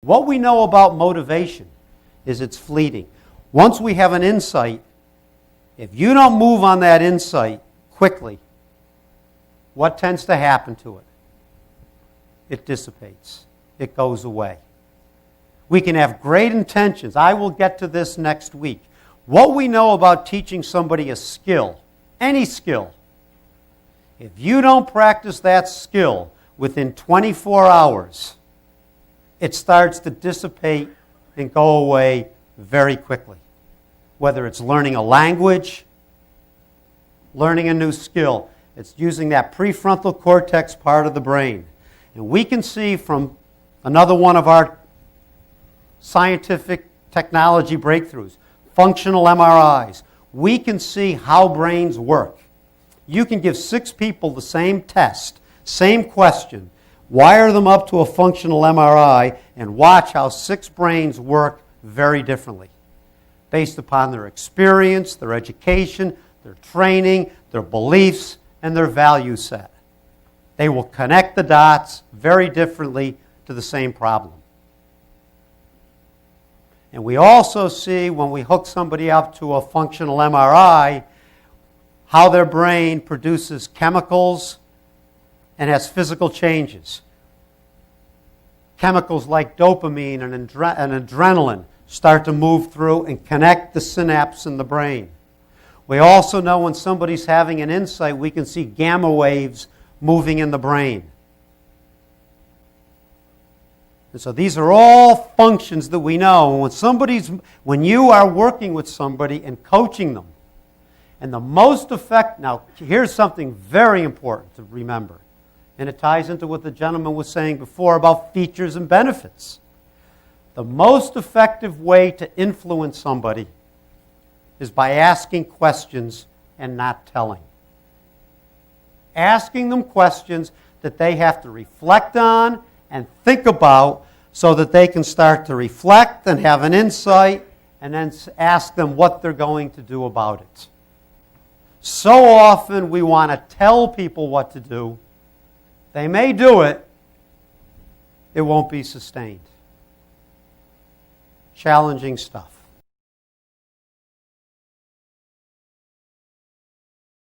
What we know about motivation is it's fleeting. Once we have an insight, if you don't move on that insight quickly, what tends to happen to it? It dissipates. It goes away. We can have great intentions. I will get to this next week. What we know about teaching somebody a skill, any skill, if you don't practice that skill within 24 hours, it starts to dissipate and go away very quickly. Whether it's learning a language, learning a new skill, it's using that prefrontal cortex part of the brain. And we can see from another one of our scientific technology breakthroughs, functional MRIs, we can see how brains work. You can give 6 people the same test, same question, wire them up to a functional MRI, and watch how 6 brains work very differently, based upon their experience, their education, their training, their beliefs, and their value set. They will connect the dots very differently to the same problem. And we also see when we hook somebody up to a functional MRI, how their brain produces chemicals and has physical changes. Chemicals like dopamine and adrenaline start to move through and connect the synapse in the brain. We also know when somebody's having an insight, we can see gamma waves moving in the brain. And so these are all functions that we know. When you are working with somebody and coaching them, and the most effective, now here's something very important to remember, and it ties into what the gentleman was saying before about features and benefits. The most effective way to influence somebody is by asking questions and not telling. Asking them questions that they have to reflect on and think about so that they can start to reflect and have an insight and then ask them what they're going to do about it. So often we want to tell people what to do. They may do it. It won't be sustained. Challenging stuff.